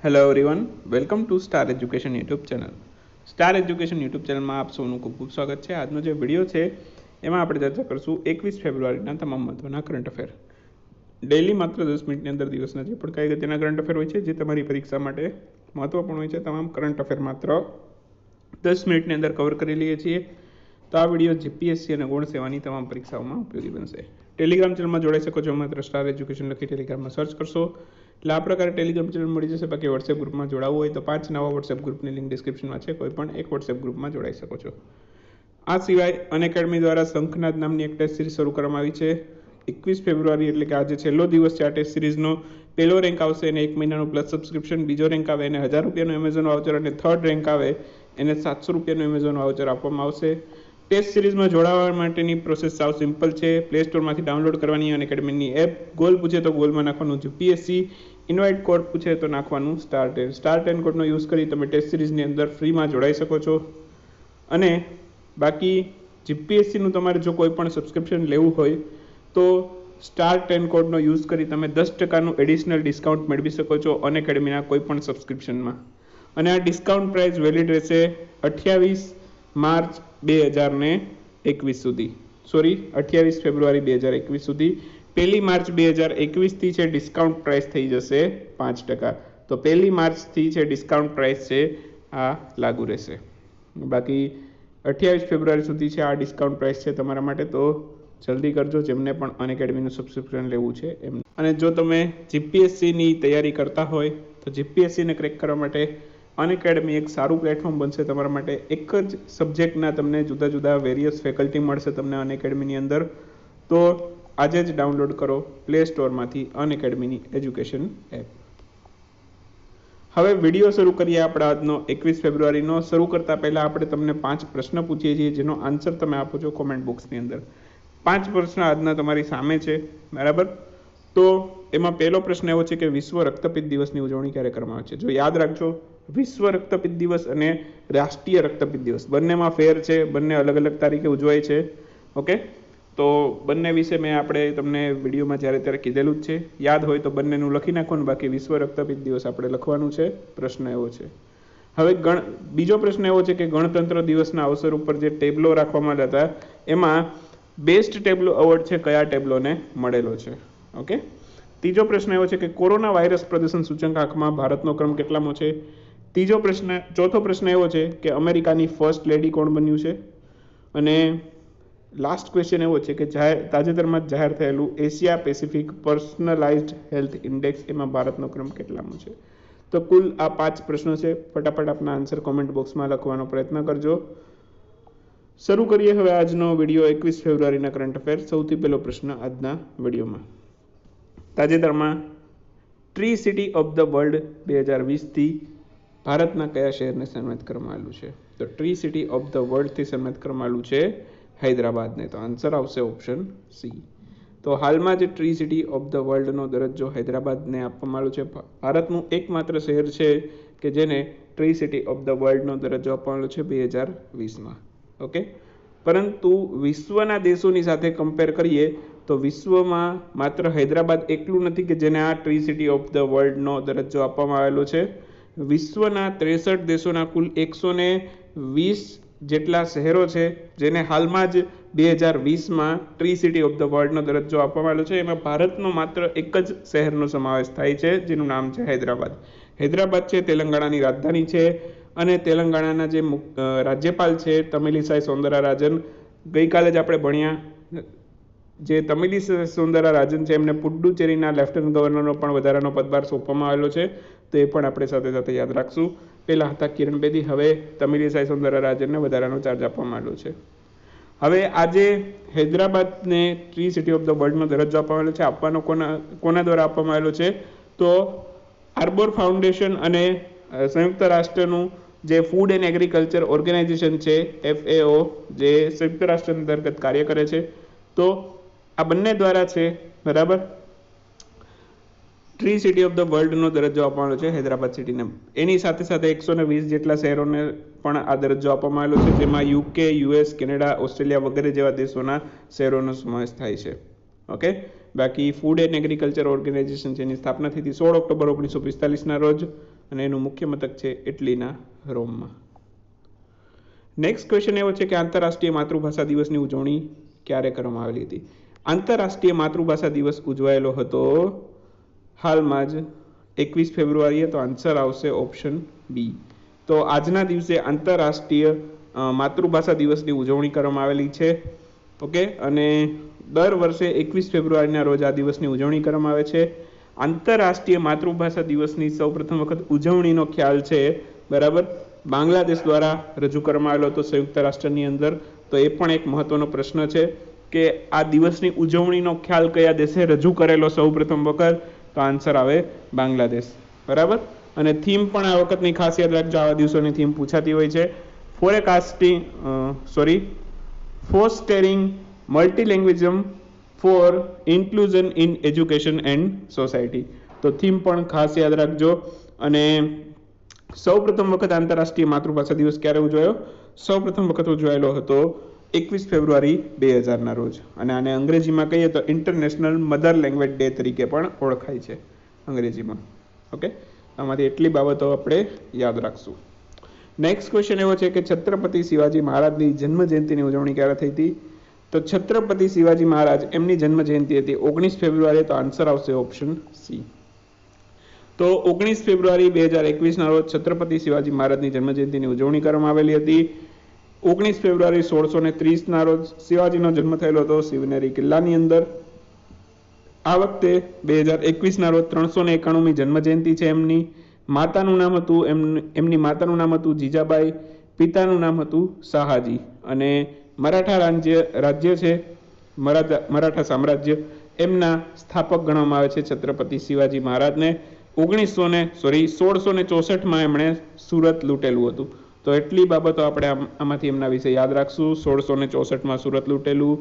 Hello everyone, welcome to star education YouTube channel. Star education YouTube ચેનલમાં આપ સૌનું ખૂબ ખૂબ સ્વાગત છે. આજનો જે વિડીયો છે એમાં આપણે ચર્ચા કરીશું 21 ફેબ્રુઆરીના તમામ મહત્વના કરંટ અફેર. ડેઇલી માત્ર 10 મિનિટની અંદર દિવસના જે પણ કાંઈ અગત્યના કરંટ અફેર હોય છે જે તમારી પરીક્ષા માટે મહત્વપૂર્ણ હોય છે, તમામ કરંટ અફેર માત્ર 10 મિનિટની અંદર કવર કરી લઈએ છીએ. તો આ વિડીયો જીપીએસસી અને ગૌણ સેવાની તમામ પરીક્ષાઓમાં ઉપયોગી બનશે. ટેલિગ્રામ ચેનલમાં જોડાઈ શકો છો. માત્ર સ્ટાર એજ્યુકેશન લખી ટેલિગ્રામમાં સર્ચ કરશો એટલે આ પ્રકારે ટેલિગ્રામ ચેનલ મળી જશે. બાકી વોટ્સએપ ગ્રુપમાં જોડાવવું હોય તો 5 નવા વોટ્સએપ ગ્રુપની લિંક ડિસ્ક્રિપ્શનમાં છે. કોઈ પણ એક વોટ્સએપ ગ્રુપમાં જોડાઈ શકો છો. આ સિવાય અનએકેડમી દ્વારા શંખનાદ નામની એક ટેસ્ટ સિરીઝ શરૂ કરવામાં આવી છે. 21 ફેબ્રુઆરી એટલે કે આજે છેલ્લો દિવસ છે આ ટેસ્ટ સિરીઝનો. પહેલો રેન્ક આવશે એને 1 મહિનાનું પ્લસ સબસ્ક્રિપ્શન, બીજો રેન્ક આવે એને 1000 રૂપિયાનું એમેઝોન વાઉચર અને થર્ડ રેન્ક આવે એને 700 રૂપિયાનું એમેઝોન વાઉચર આપવામાં આવશે. ટેસ્ટ સિરીઝમાં જોડાવા માટેની પ્રોસેસ સાવ સિમ્પલ છે. પ્લે સ્ટોરમાંથી ડાઉનલોડ કરવાની અનએકેડમીની એપ. ગોલ પૂછે તો ગોલમાં નાખવાનું જીપીએસસી, ઇન્વાઇટ કોડ પૂછે તો નાખવાનું સ્ટાર10 કોડનો યુઝ કરી તમે ટેસ્ટ સિરીઝની અંદર ફ્રીમાં જોડાઈ શકો છો. અને બાકી જીપીએસસીનું તમારે જો કોઈ પણ સબસ્ક્રિપ્શન લેવું હોય તો સ્ટાર10 કોડનો યુઝ કરી તમે 10% એડિશનલ ડિસ્કાઉન્ટ મેળવી શકો છો અનએકેડમીના કોઈ પણ સબસ્ક્રિપ્શનમાં. અને આ ડિસ્કાઉન્ટ પ્રાઇસ વેલિડ રહેશે 28 માર્ચ 2021 સુધી. 28 ફેબ્રુઆરી 2021 સુધી. 1 માર્ચ 2021થી છે ડિસ્કાઉન્ટ પ્રાઇસ થઈ જશે 5%. તો 1 માર્ચથી છે ડિસ્કાઉન્ટ પ્રાઇસ છે આ લાગુ રહેશે. બાકી 28 ફેબ્રુઆરી સુધી છે આ ડિસ્કાઉન્ટ પ્રાઇસ છે તમારા માટે. તો જલ્દી કરજો જેમને પણ અનએકેડમીનું સબસ્ક્રિપ્શન લેવું છે એમ. અને જો તમે જીપીએસસીની તૈયારી કરતા હોય તો જીપીએસસીને ક્રેક કરવા માટે અનએકેડમી એક સારું પ્લેટફોર્મ બનશે તમારા માટે. એક જ સબ્જેક્ટના તમને જુદા જુદા વેરિયસ ફેકલ્ટી મળશે તમને અનએકેડમીની અંદર. તો આજે જ ડાઉનલોડ કરો પ્લે સ્ટોરમાંથી અનએકેડમીની એજ્યુકેશન એપ. હવે વિડીયો શરૂ કરીએ આપણે આજનો 21 ફેબ્રુઆરીનો. શરૂ કરતાં પહેલાં આપણે તમને 5 પ્રશ્ન પૂછીએ છીએ જેનો આન્સર તમે આપો છો કોમેન્ટ બોક્સની અંદર. 5 પ્રશ્ન આજના તમારી સામે છે, બરાબર? તો એમાં પહેલો પ્રશ્ન એવો છે કે વિશ્વ રક્તપિત્ત દિવસની ઉજવણી ક્યારે કરવામાં આવે છે? જો યાદ રાખજો, વિશ્વ રક્તપિત્ત દિવસ અને રાષ્ટ્રીય રક્તપિત્ત દિવસ બંનેમાં ફેર છે, બંને અલગ અલગ તારીખે ઉજવાય છે. ઓકે, તો બંને વિશે મેં આપણે તમને વિડીયોમાં જ્યારે ત્યારે કીધેલું જ છે. યાદ હોય તો બંનેનું લખી નાખવાનું. બાકી વિશ્વ રક્તપિત્ત દિવસ આપણે લખવાનું છે. પ્રશ્ન એવો છે. હવે બીજો પ્રશ્ન એવો છે કે ગણતંત્ર દિવસના અવસર ઉપર જે ટેબલો રાખવામાં આવ્યા હતા એમાં બેસ્ટ ટેબલો એવોર્ડ છે કયા ટેબલોને મળેલો છે? ઓકે. ત્રીજો પ્રશ્ન એવો છે કે કોરોના વાયરસ પ્રદર્શન સૂચકાંકમાં ભારતનો ક્રમ કેટલામો છે? ચોથો પ્રશ્ન એવો છે કે અમેરિકાની ફર્સ્ટ લેડી કોણ બન્યું છે? અને લાસ્ટ ક્વેશ્ચન એવો છે કે તાજેતરમાં જાહેર થયેલું એશિયા પેસિફિક પર્સનલાઇઝ્ડ હેલ્થ ઇન્ડેક્સ એમાં ભારતનો ક્રમ કેટલામો છે? તો કુલ આ 5 પ્રશ્નો છે. ફટાફટ આપના આન્સર કોમેન્ટ બોક્સમાં લખવાનો પ્રયત્ન કરજો. શરૂ કરીએ હવે આજનો વિડીયો 21 ફેબ્રુઆરીના કરંટ અફેર. સૌથી પહેલો પ્રશ્ન આજના વિડીયોમાં. તાજેતરમાં tree city of the world 2020થી ભારતના કયા શહેરને સન્માનિત કરવામાં આવેલું છે? તો ટ્રી સિટી ઓફ ધ વર્લ્ડથી સન્માનિત કરવામાં આવેલું છે હૈદરાબાદને. તો આન્સર આવશે ઓપ્શન સી. તો હાલમાં જે ટ્રી સિટી ઓફ ધ વર્લ્ડનો દરજ્જો હૈદરાબાદને આપવામાં આવ્યો છે. ભારતનું એકમાત્ર શહેર છે કે જેને ટ્રી સિટી ઓફ ધ વર્લ્ડનો દરજ્જો આપવામાં આવ્યો છે 2020માં. ઓકે, પરંતુ વિશ્વના દેશોની સાથે કમ્પેર કરીએ તો વિશ્વમાં માત્ર હૈદરાબાદ એકલું નથી કે જેને આ ટ્રી સિટી ઓફ ધ વર્લ્ડનો દરજ્જો આપવામાં આવેલો છે. વિશ્વના 63 દેશોના કુલ 120 જેટલા શહેરો છે જેને હાલમાં જ 2020માં ટ્રી સિટી ઓફ ધ વર્લ્ડનો દરજ્જો આપવામાં આવેલો છે. એમાં ભારતનો માત્ર એક જ શહેરનો સમાવેશ થાય છે જેનું નામ છે હૈદરાબાદ. હૈદરાબાદ છે તેલંગાણાની રાજધાની છે. અને તેલંગાણાના જે રાજ્યપાલ છે તમિલિસાઈ સૌંદરરાજન, ગઈકાલે જ આપણે ભણ્યા જે તમિલિસાઈ સૌંદરરાજન છે એમને પુડ્ડુચેરીના લેફ્ટનન્ટ ગવર્નરનો પણ વધારાનો પદભાર સોંપવામાં આવેલો છે. તો એ પણ આપણે સાથે સાથે યાદ રાખશું. પહેલાં હતા કિરણ બેદી, હવે તમિલિસાઈ સૌંદરરાજનને વધારાનો ચાર્જ આપવામાં આવ્યો છે. હવે આજે હૈદરાબાદને ટ્રી સિટી ઓફ ધ વર્લ્ડનો દરજ્જો આપવામાં આવ્યો છે. આપવાનો કોના દ્વારા આપવામાં આવેલો છે? તો આર્બોર ફાઉન્ડેશન અને સંયુક્ત રાષ્ટ્રનું જે ફૂડ એન્ડ એગ્રીકલ્ચર ઓર્ગેનાઇઝેશન છે FAO, જે સંયુક્ત રાષ્ટ્ર અંતર્ગત કાર્ય કરે છે. તો આ બંને દ્વારા છે, બરાબર, ટ્રી સિટી ઓફ ધ વર્લ્ડનો દરજ્જો આપવાનો છે હૈદરાબાદ સિટીને. એની સાથે સાથે 120 જેટલા શહેરોને પણ આ દરજ્જો આપવામાં આવેલો છે, જેમાં UK, US, કેનેડા, ઓસ્ટ્રેલિયા વગેરે જેવા દેશોના શહેરોનો સમાવેશ થાય છે. ઓકે, બાકી ફૂડ એન્ડ એગ્રીકલ્ચર ઓર્ગેનાઇઝેશન છે એની સ્થાપના થઈ હતી 16 ઓક્ટોબર 1945ના રોજ. અને એનું મુખ્ય મથક છે ઇટલીના રોમમાં. નેક્સ્ટ ક્વેશ્ચન એવો છે કે આંતરરાષ્ટ્રીય માતૃભાષા દિવસની ઉજવણી ક્યારે કરવામાં આવેલી હતી? આંતરરાષ્ટ્રીય માતૃભાષા દિવસ ઉજવાયેલો હતો હાલમાં જ 21 ફેબ્રુઆરીએ. તો આન્સર આવશે ઓપ્શન બી. તો આજના દિવસે આંતરરાષ્ટ્રીય માતૃભાષા દિવસની ઉજવણી કરવામાં આવેલી છે. ઓકે, અને દર વર્ષે 21 ફેબ્રુઆરીના રોજ આ દિવસની ઉજવણી કરવામાં આવે છે. આંતરરાષ્ટ્રીય માતૃભાષા દિવસની સૌપ્રથમ વખત ઉજવણીનો ખ્યાલ છે, બરાબર, બાંગ્લાદેશ દ્વારા રજૂ કરવામાં આવેલો હતો સંયુક્ત રાષ્ટ્રની અંદર. તો એ પણ એક મહત્વનો પ્રશ્ન છે કે આ દિવસની ઉજવણીનો ખ્યાલ કયા દેશે રજૂ કરેલો સૌપ્રથમ વખત? તો આન્સર આવે બાંગ્લાદેશ, બરાબર. અને થીમ પણ આ વખતની ખાસ યાદ રાખજો, આવા દિવસોની થીમ પૂછાતી હોય છે. Fostering multilingualism for inclusion in education and society. તો થીમ પણ ખાસ યાદ રાખજો. અને સૌપ્રથમ વખત આંતરરાષ્ટ્રીય માતૃભાષા દિવસ ક્યારે ઉજવાયો? સૌપ્રથમ વખત ઉજવાયેલો હતો 21 ફેબ્રુઆરી 2000ના રોજ. અને આને અંગ્રેજીમાં કહીએ તો ઇન્ટરનેશનલ મધર લેંગ્વેજ ડે તરીકે પણ ઓળખાય છે અંગ્રેજીમાં. ઓકે, આમાંથી એટલી બાબતો આપણે યાદ રાખશું. નેક્સ્ટ ક્વેશ્ચન એવો છે કે છત્રપતિ શિવાજી મહારાજની જન્મ જયંતિની ઉજવણી ક્યારે થઈ હતી? તો છત્રપતિ શિવાજી મહારાજ એમની જન્મ જયંતિ હતી 19 ફેબ્રુઆરી. તો આન્સર આવશે ઓપ્શન સી. તો 19 ફેબ્રુઆરી 2021ના રોજ છત્રપતિ શિવાજી મહારાજની જન્મ જયંતિની ઉજવણી કરવામાં આવેલી હતી. 19 ફેબ્રુઆરી 1630ના રોજ શિવાજીનો જન્મ થયેલો હતો શિવનેરી કિલ્લાની અંદર. આ વખતે 2021ના રોજ 391મી જન્મ જયંતિ છે એમની. માતાનું નામ હતું એમની માતાનું નામ હતું જીજાબાઈ, પિતાનું નામ હતું શાહાજી. અને મરાઠા રાજ્ય છે, મરાઠા સામ્રાજ્ય, એમના સ્થાપક ગણવામાં આવે છે છત્રપતિ શિવાજી મહારાજને. 1664માં એમણે સુરત લૂંટેલું હતું. તો એટલી બાબતો આપણે આમાંથી એમના વિશે યાદ રાખશું. 1664માં સુરત લૂંટેલું,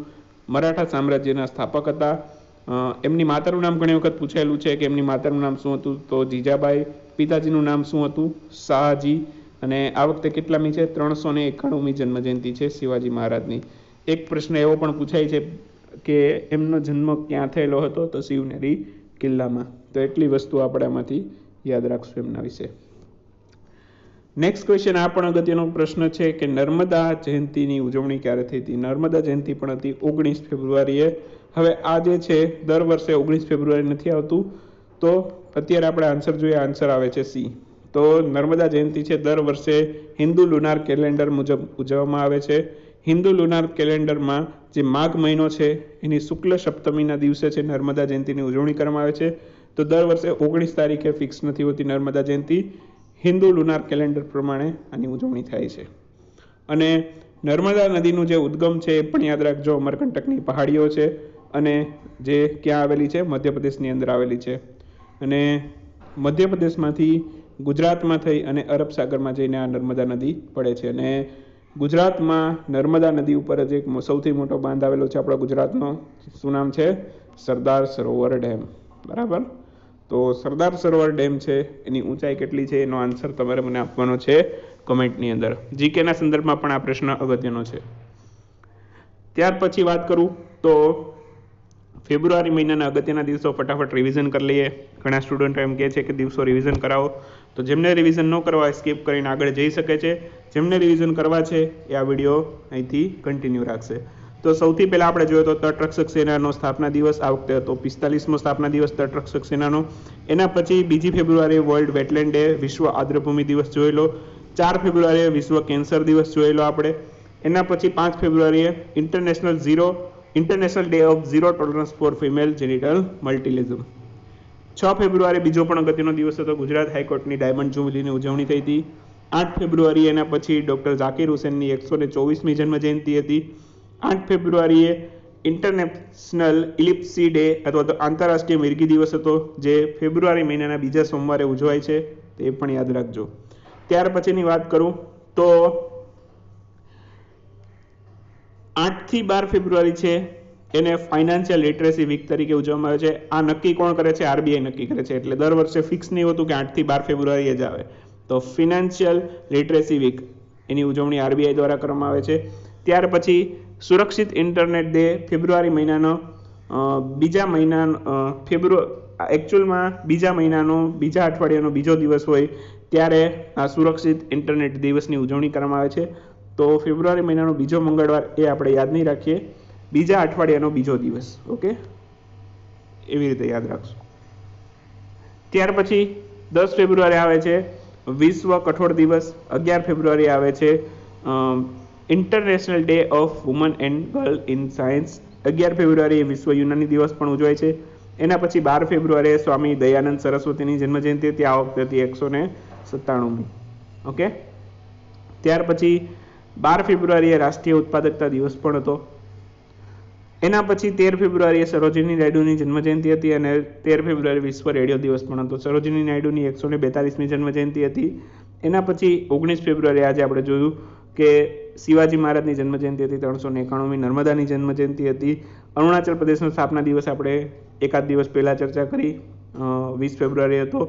મરાઠા સામ્રાજ્યના સ્થાપક હતા. એમની માતાનું નામ ઘણી વખત પૂછાયેલું છે કે એમની માતાનું નામ શું હતું? તો જીજાબાઈ. પિતાજીનું નામ શું હતું? શાહજી. અને આ વખતે કેટલામી છે? 391મી જન્મજયંતિ છે શિવાજી મહારાજની. એક પ્રશ્ન એવો પણ પૂછાય છે કે એમનો જન્મ ક્યાં થયેલો હતો? તો શિવનેરી કિલ્લામાં. તો એટલી વસ્તુ આપણે આમાંથી યાદ રાખશું એમના વિશે. નેક્સ્ટ ક્વેશ્ચન આ પણ અગત્યનો પ્રશ્ન છે કે નર્મદા જયંતિની ઉજવણી ક્યારે થઈ હતી? નર્મદા જયંતિ પણ હતી 19 ફેબ્રુઆરીએ. હવે આ જે છે દર વર્ષે 19 ફેબ્રુઆરી નથી આવતું. તો અત્યારે આપણે આન્સર જોઈએ. આન્સર આવે છે સી. તો નર્મદા જયંતિ છે દર વર્ષે હિન્દુ લુનાર કેલેન્ડર મુજબ ઉજવવામાં આવે છે. હિન્દુ લુનાર કેલેન્ડરમાં જે માઘ મહિનો છે એની શુક્લ સપ્તમીના દિવસે છે નર્મદા જયંતિની ઉજવણી કરવામાં આવે છે. તો દર વર્ષે 19 તારીખે ફિક્સ નથી હોતી નર્મદા જયંતિ. હિન્દુ લુનાર કેલેન્ડર પ્રમાણે આની ઉજવણી થાય છે. અને નર્મદા નદીનું જે ઉદ્ગમ છે એ પણ યાદ રાખજો. અમરકંટકની પહાડીઓ છે અને જે ક્યાં આવેલી છે? મધ્યપ્રદેશની અંદર આવેલી છે. અને મધ્યપ્રદેશમાંથી ગુજરાતમાં થઈ અને અરબ સાગરમાં જઈને આ નર્મદા નદી પડે છે. અને ગુજરાતમાં નર્મદા નદી ઉપર જ એક સૌથી મોટો બાંધ આવેલો છે આપણા ગુજરાતનો. શું નામ છે? સરદાર સરોવર ડેમ, બરાબર. તો સરદાર સરોવર ડેમ છે એની ઊંચાઈ કેટલી છે એનો આન્સર તમારે મને આપવાનો છે કમેન્ટની અંદર. જીકેના સંદર્ભમાં પણ આ પ્રશ્ન અગત્યનો છે. ત્યાર પછી વાત કરું તો ફેબ્રુઆરી મહિનાના અગત્યના દિવસો ફટાફટ રિવિઝન કરી લઈએ. ઘણા સ્ટુડન્ટો એમ કહે છે કે દિવસો રિવિઝન કરાવો. તો જેમને રિવિઝન ન કરવા સ્કીપ કરીને આગળ જઈ શકે છે. જેમને રિવિઝન કરવા છે એ આ વિડીયો અહીંથી કન્ટિન્યુ રાખશે. તો સૌથી પહેલાં આપણે જોયો તો તટરક્ષક સેનાનો સ્થાપના દિવસ. આ વખતે હતો 45મો સ્થાપના દિવસ તટરક્ષક સેનાનો. એના પછી 2 ફેબ્રુઆરીએ વર્લ્ડ વેટલેન્ડ ડે, વિશ્વ આર્દ્રભૂમિ દિવસ જોયેલો. 4 ફેબ્રુઆરીએ વિશ્વ કેન્સર દિવસ જોયેલો આપણે. એના પછી 5 ફેબ્રુઆરીએ international day of zero tolerance for female genital mutilation. 6 ફેબ્રુઆરી બીજો પણ અગત્યનો દિવસ હતો. ગુજરાત હાઈકોર્ટની ડાયમંડ જ્યુબિલીની ઉજવણી થઈ હતી. 8 ફેબ્રુઆરી એના પછી ડૉક્ટર ઝાકીર હુસેનની 124મી જન્મ જયંતિ હતી. 8 ફેબ્રુઆરીએ ઇન્ટરનેશનલ ઇલિપ્સી ડે અથવા તો આંતરરાષ્ટ્રીય મિર્ગી દિવસ હતો, જે ફેબ્રુઆરી મહિનાના બીજા સોમવારે ઉજવાય છે. તે પણ યાદ રાખજો. ત્યાર પછીની વાત કરું તો 8 થી 12 ફેબ્રુઆરી છે એને ફાઇનાન્શિયલ લિટરેસી વીક તરીકે ઉજવવામાં આવે છે. આ નક્કી કોણ કરે છે? આરબીઆઈ નક્કી કરે છે. એટલે દર વર્ષે ફિક્સ નહીં હોતું કે 8 થી 12 ફેબ્રુઆરીએ જ આવે. તો ફિનાન્શિયલ લિટરેસી વીક એની ઉજવણી આરબીઆઈ દ્વારા કરવામાં આવે છે. ત્યાર પછી સુરક્ષિત ઇન્ટરનેટ ડે ફેબ્રુઆરી મહિનાનો બીજા મહિનાનો એકચ્યુઅલમાં બીજા મહિનાનો બીજા અઠવાડિયાનો બીજો દિવસ હોય ત્યારે આ સુરક્ષિત ઇન્ટરનેટ દિવસની ઉજવણી કરવામાં આવે છે. તો ફેબ્રુઆરી મહિનાનો બીજો મંગળવાર એ આપણે યાદ નહીં રાખીએ, બીજા અઠવાડિયાનો બીજો દિવસ. ઓકે, એવી રીતે યાદ રાખશું. ત્યાર પછી 10 ફેબ્રુઆરી આવે છે વિશ્વ કઠોળ દિવસ. 11 ફેબ્રુઆરી આવે છે international day of woman and girl in science. 11 ફેબ્રુઆરી વિશ્વ યુનાની દિવસ પણ ઉજવાય છે. એના પછી 12 ફેબ્રુઆરીએ સ્વામી દયાનંદ સરસ્વતીની જન્મજયંતિ હતી. આ વખતે હતી 197મી. ઓકે, ત્યાર પછી 12 ફેબ્રુઆરીએ રાષ્ટ્રીય ઉત્પાદકતા દિવસ પણ હતો. એના પછી 13 ફેબ્રુઆરીએ સરોજિની નાયડુની જન્મજયંતિ હતી અને 13 ફેબ્રુઆરી વિશ્વ રેડિયો દિવસ પણ હતો. સરોજિની નાયડુની 142મી જન્મજયંતિ હતી. એના પછી 19 ફેબ્રુઆરી આજે આપણે જોયું કે શિવાજી મહારાજની જન્મજયંતિ હતી. 391મી નર્મદાની જન્મજયંતિ હતી. અરુણાચલ પ્રદેશનો સ્થાપના દિવસ આપણે એકાદ દિવસ પહેલા ચર્ચા કરી, 20 ફેબ્રુઆરી હતો.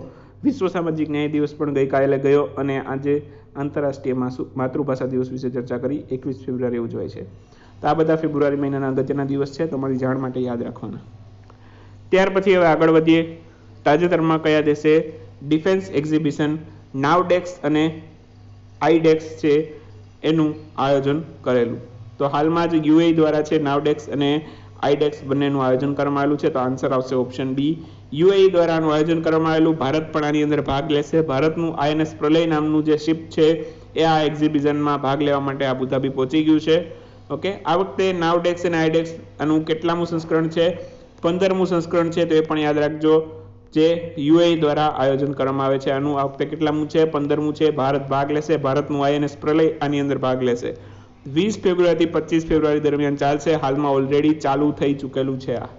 વિશ્વ સામાજિક ન્યાય દિવસ પણ ગઈકાલે ગયો અને આજે આંતરરાષ્ટ્રીય માતૃભાષા દિવસ વિશે ચર્ચા કરી. 21 ફેબ્રુઆરી ઉજવાય છે. તો આ બધા ફેબ્રુઆરી મહિનાના અગત્યના દિવસ છે, તમારી જાણ માટે યાદ રાખવાના. ત્યાર પછી હવે આગળ વધીએ. તાજેતરમાં કયા દેશે ડિફેન્સ એક્ઝિબિશન નાવડેક્સ અને આઈડેક્સ છે એનું આયોજન કરેલું? તો હાલમાં જ યુએઈ દ્વારા છે નાવડેક્સ અને આઈડેક્સ બંનેનું આયોજન કરવામાં આવેલું છે. તો આન્સર આવશે ઓપ્શન બી, યુએઈ દ્વારા આનું આયોજન કરવામાં આવેલું. ભારત પણ આની અંદર ભાગ લેશે. ભારતનું INS પ્રલય નામનું જે શિપ છે એ આ એક્ઝિબિશનમાં ભાગ લેવા માટે અબુધાબી પહોંચી ગયું છે. ઓકે, આ વખતે નાવડેક્સ અને આઈડેક્સ આનું કેટલામું સંસ્કરણ છે? 15મું સંસ્કરણ છે. તો એ પણ યાદ રાખજો, જે યુએઈ દ્વારા આયોજન કરવામાં આવે છે. આનું આ વખતે કેટલામું છે? 15મું છે. ભારત ભાગ લેશે. ભારતનું INS પ્રલય આની અંદર ભાગ લેશે. 20 ફેબ્રુઆરીથી 25 ફેબ્રુઆરી દરમિયાન ચાલશે. હાલમાં ઓલરેડી ચાલુ થઈ ચૂકેલું છે આ.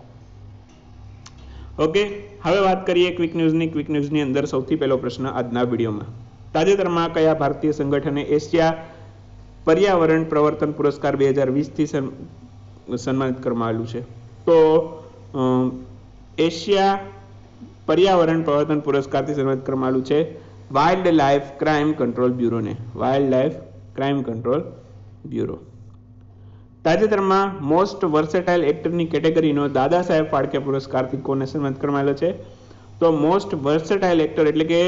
ઓકે, હવે વાત કરીએ ક્વિક ન્યૂઝની. ક્વિક ન્યૂઝની અંદર સૌથી પહેલો પ્રશ્ન આજના વિડીયોમાં. તાજેતરમાં કયા ભારતીય સંગઠને એશિયા પર્યાવરણ પ્રવર્તન પુરસ્કાર 2020થી સન્માનિત કરવામાં આવેલું છે? તો એશિયા પર્યાવરણ પ્રવર્તન પુરસ્કારથી સન્માનિત કરવામાં આવેલું છે વાઇલ્ડ લાઇફ ક્રાઇમ કંટ્રોલ બ્યુરોને. Wild life crime control bureau. તાજેતરમાં મોસ્ટ વર્સેટાઇલ એક્ટરની કેટેગરીનો દાદા સાહેબ ફાળકે પુરસ્કારથી કોને સન્માનિત કરવામાં આવેલો છે? તો મોસ્ટ વર્સેટાઇલ એક્ટર એટલે કે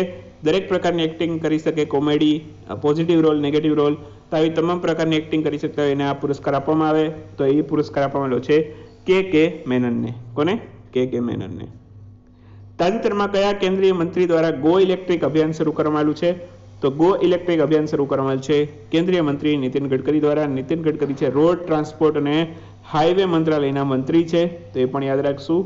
દરેક પ્રકારની એક્ટિંગ કરી શકે, comedy, positive role, negative role, તો આવી તમામ પ્રકારની એક્ટિંગ કરી શકતા હોય એને આ પુરસ્કાર આપવામાં આવે. તો એ પુરસ્કાર આપવામાં આવેલો છે કે મેનનને. કોને? કે મેનનને. તાજેતરમાં કયા કેન્દ્રીય મંત્રી દ્વારા ગો ઇલેક્ટ્રિક અભિયાન શરૂ કરવામાં આવ્યું છે? તો ગો ઇલેક્ટ્રિક અભિયાન શરૂ કરવામાં આવ્યું છે કેન્દ્રીય મંત્રી નીતિન ગડકરી દ્વારા. નીતિન ગડકરી છે રોડ ટ્રાન્સપોર્ટ અને હાઈવે મંત્રાલયના મંત્રી છે. તો એ પણ યાદ રાખશું.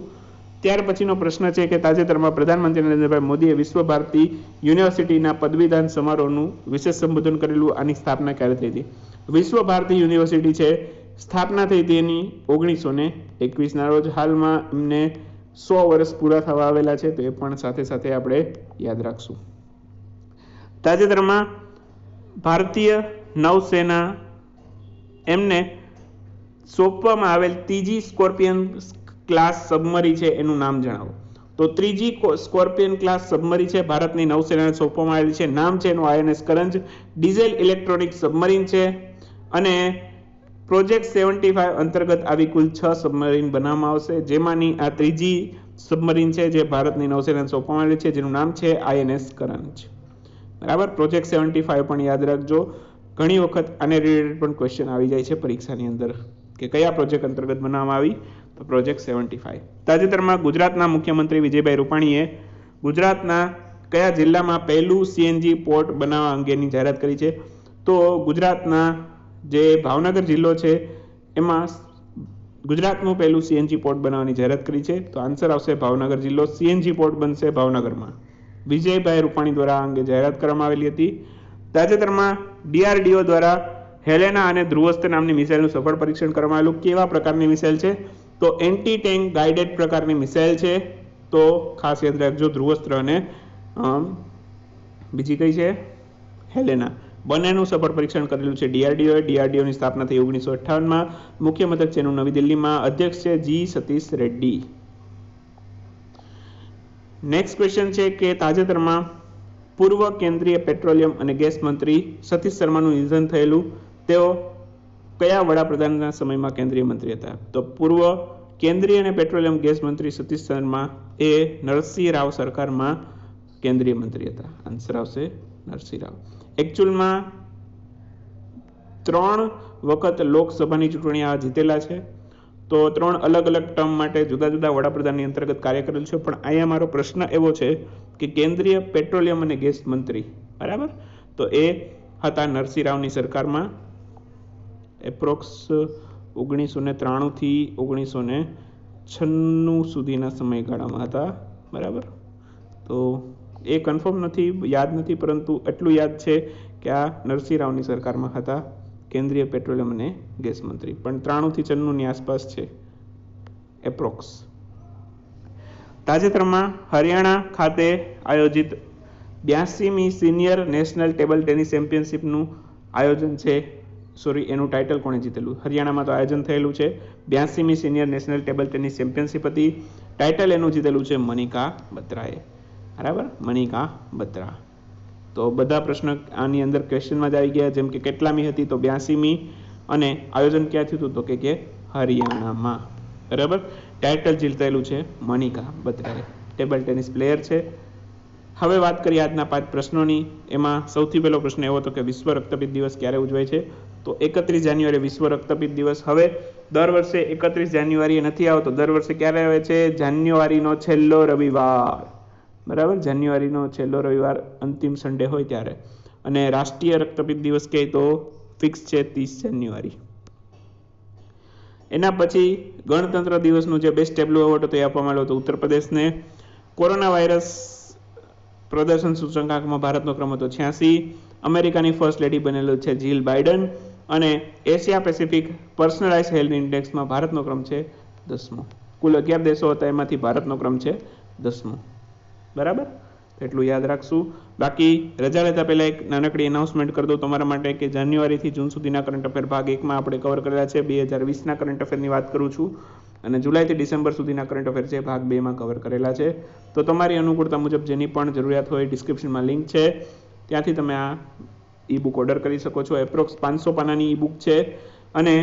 ત્યાર પછીનો પ્રશ્ન છે કે તાજેતરમાં પ્રધાનમંત્રી નરેન્દ્રભાઈ મોદીએ વિશ્વ ભારતી યુનિવર્સિટીના પદવીદાન સમારોહનું વિશેષ સંબોધન કરેલું. આની સ્થાપના ક્યારે થઈ હતી? વિશ્વ ભારતી યુનિવર્સિટી છે સ્થાપના થઈ હતી એની 1921ના રોજ. હાલમાં એમને 100 વર્ષ પૂરા થવા આવેલા છે. તો એ પણ સાથે સાથે આપણે યાદ રાખશું. તાજેતરમાં ભારતીય નૌસેના એમને સોંપવામાં આવેલ ત્રીજી સ્કોર્પિયન ક્લાસ સબમરી છે એનું નામ જણાવો. તો ત્રીજી સ્કોર્પિયન ક્લાસ સબમરી છે ભારતની નૌસેનાને સોંપવામાં આવેલી છે. નામ છે એનું INS Karanj. Diesel electronic submarine છે અને પ્રોજેક્ટ 75 અંતર્ગત આવી કુલ 6 સબમરીન બનાવવામાં આવશે, જેમાંની આ ત્રીજી સબમરીન છે જે ભારતની નૌસેનાને સોંપવામાં આવેલી છે જેનું નામ છે INS કરંજ. બરાબર, પ્રોજેક્ટ 75 પણ યાદ રાખજો. ઘણી વખત આને રિલેટેડ પણ ક્વેશ્ચન આવી જાય છે પરીક્ષાની અંદર કે કયા પ્રોજેક્ટ અંતર્ગત બનાવવામાં આવી? તો પ્રોજેક્ટ 75. તાજેતરમાં ગુજરાતના મુખ્યમંત્રી વિજયભાઈ રૂપાણીએ ગુજરાતના કયા જિલ્લામાં પહેલું CNG પોર્ટ બનાવવા અંગેની જાહેરાત કરી છે? તો ગુજરાતના જે ભાવનગર જિલ્લો છે એમાં ગુજરાતનું પહેલું CNG પોર્ટ બનાવવાની જાહેરાત કરી છે. તો આન્સર આવશે ભાવનગર જિલ્લો. CNG પોર્ટ બનશે ભાવનગરમાં. વિજયભાઈ રૂપાણી દ્વારા આ અંગે જાહેરાત કરવામાં આવેલી હતી. તાજેતરમાં DRDO દ્વારા હેલેના અને ધ્રુવસ્ત નામની મિસાઇલનું સફળ પરીક્ષણ કરવામાં આવેલું. કેવા પ્રકારની મિસાઇલ છે? તો એન્ટી ટેન્ક ગાઇડેડ પ્રકારની મિસાઇલ છે. તો ખાસ યાદ રાખજો, ધ્રુવસ્ત્ર અને બીજી કઈ છે? હેલેના. બંનેનું સફળ પરીક્ષણ કરેલું છે DRDOની સ્થાપના થઈ 1958માં. મુખ્ય મથક છે એનું નવી દિલ્હીમાં. અધ્યક્ષ છે G Satish Reddy. Next question છે કે તાજેતરમાં પૂર્વ કેન્દ્રીય પેટ્રોલિયમ અને ગેસ મંત્રી સતીશ શર્માનું નિધન થયેલું. તેઓ કયા વડાપ્રધાનના સમયમાં કેન્દ્રીય મંત્રી હતા? તો પૂર્વ કેન્દ્રીય અને પેટ્રોલિયમ ગેસ મંત્રી સતીશ શર્મા એ નરસિંહ રાવ સરકારમાં કેન્દ્રીય મંત્રી હતા. આન્સર આવશે નરસિંહ રાવ. એકચ્યુઅલમાં 3 વખત લોકસભાની ચૂંટણી આ જીતેલા છે. તો 3 અલગ અલગ ટર્મ માટે જુદા જુદા વડાપ્રધાનની અંતર્ગત કાર્ય કરેલું છે. પણ અહીંયા મારો પ્રશ્ન એવો છે કે કેન્દ્રીય પેટ્રોલિયમ અને ગેસ મંત્રી, બરાબર, તો એ હતા નરસિંહ રાવની સરકારમાં એપ્રોક્સ 1993 થી 1996 સુધીના સમયગાળામાં હતા, બરાબર. તો એ કન્ફર્મ નથી, યાદ નથી, પરંતુ એટલું યાદ છે કે આ નરસિંહ રાવની સરકારમાં હતા કેન્દ્રીય પેટ્રોલિયમ અને ગેસ મંત્રી. પણ 93 થી 96 ની આસપાસ છે એપ્રોક્સ. તાજેતરમાં હરિયાણા ખાતે આયોજિત 82મી સિનિયર નેશનલ ટેબલ ટેનિસ ચેમ્પિયનશિપનું આયોજન છે, એનું ટાઇટલ કોણે જીતેલું? હરિયાણામાં તો આયોજન થયેલું છે. 82મી senior national table tennis championship હતી. ટાઇટલ એનું જીતેલું છે મનિકા બત્રાએ, બરાબર, મનિકા બત્રા. તો બધા પ્રશ્ન આની અંદર ક્વેશ્ચનમાં જ આવી ગયા, જેમ કે કેટલામી હતી? તો 82મી. અને આયોજન ક્યાં થયું હતું? તો કે હરિયાણામાં, બરાબર. ટાઇટલ જીતેલું છે મનિકા બત્રાએ, ટેબલ ટેનિસ પ્લેયર છે. હવે વાત કરીએ આજના 5 પ્રશ્નોની. એમાં સૌથી પહેલો પ્રશ્ન એવો હતો કે વિશ્વ રક્તપિત્ત દિવસ ક્યારે ઉજવાય છે? તો 31 જાન્યુઆરી વિશ્વ રક્તપિત્ત દિવસ. હવે દર વર્ષે 31 જાન્યુઆરીએ નથી આવતો, દર વર્ષે ક્યારે આવે છે? જાન્યુઆરીનો છેલ્લો રવિવાર, બરાબર, જાન્યુઆરીનો છેલ્લો રવિવાર, અંતિમ સન્ડે હોય ત્યારે. અને રાષ્ટ્રીય રક્તપિત્ત દિવસ કહે તો ફિક્સ છે 30 જાન્યુઆરી. એના પછી ગણતંત્ર દિવસનું જે બેસ્ટ ટેબ્લો એવોર્ડ હતો એ આપવામાં આવ્યો હતો ઉત્તર પ્રદેશને. કોરોના વાયરસ પ્રદર્શન સૂચકાંકમાં ભારતનો ક્રમ હતો 86. અમેરિકાની ફર્સ્ટ લેડી બનેલું છે જીલ બાઇડન. અને એશિયા પેસિફિક પર્સનલાઇઝ હેલ્થ ઇન્ડેક્સમાં ભારતનો ક્રમ છે 10મો. કુલ 11 દેશો હતા, એમાંથી ભારતનો ક્રમ છે 10મો, બરાબર. એટલું યાદ રાખશું. બાકી રજા લેતા પહેલાં એક નાનકડી એનાઉન્સમેન્ટ કરી દઉં તમારા માટે કે જાન્યુઆરીથી જૂન સુધીના કરંટ અફેર ભાગ 1માં આપણે કવર કરેલા છે. 2020ના કરંટ અફેરની વાત કરું છું. અને જુલાઈથી ડિસેમ્બર સુધીના કરંટ અફેર છે ભાગ 2માં કવર કરેલા છે. તો તમારી અનુકૂળતા મુજબ જેની પણ જરૂરિયાત હોય ડિસ્ક્રિપ્શનમાં લિંક છે, ત્યાંથી તમે આ ઈ બુક ઓર્ડર કરી શકો છો. એપ્રોક્સ 500 પાનાની ઈ બુક છે. અને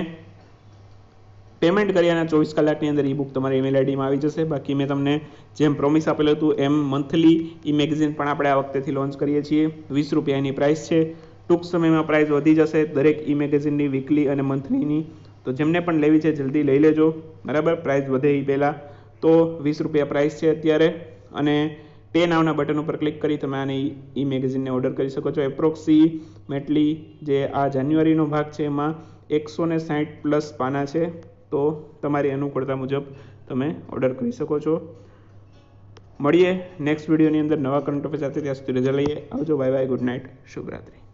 પેમેન્ટ કર્યાના 24 કલાકની અંદર ઈ બુક તમારી ઈમેલ આઈડીમાં આવી જશે. બાકી મેં તમને જેમ પ્રોમિસ આપેલું હતું એમ મંથલી ઈ મેગઝીન પણ આપણે આ વખતેથી લોન્ચ કરીએ છીએ. 20 રૂપિયાની પ્રાઇસ છે. ટૂંક સમયમાં પ્રાઇસ વધી જશે દરેક ઈ મેગેઝિનની, વીકલી અને મંથલીની. તો જેમને પણ લેવી છે જલ્દી લઈ લેજો, બરાબર, પ્રાઇસ વધે એ પહેલાં. તો 20 રૂપિયા પ્રાઇસ છે અત્યારે. અને પે નાવના બટન ઉપર ક્લિક કરી તમે આને ઈ મેગેઝિનને ઓર્ડર કરી શકો છો. એપ્રોક્સિમેટલી જે આ જાન્યુઆરીનો ભાગ છે એમાં 160+ પાના છે. તો તમારી અનુકૂળતા મુજબ તમે ઓર્ડર કરી શકો છો. મળીએ નેક્સ્ટ વિડીયોની અંદર નવા કરંટ અફેર સાથે. ત્યાં સુધી રજા લઈએ. આવજો. Bye bye. Good night. શુભરાત્રી.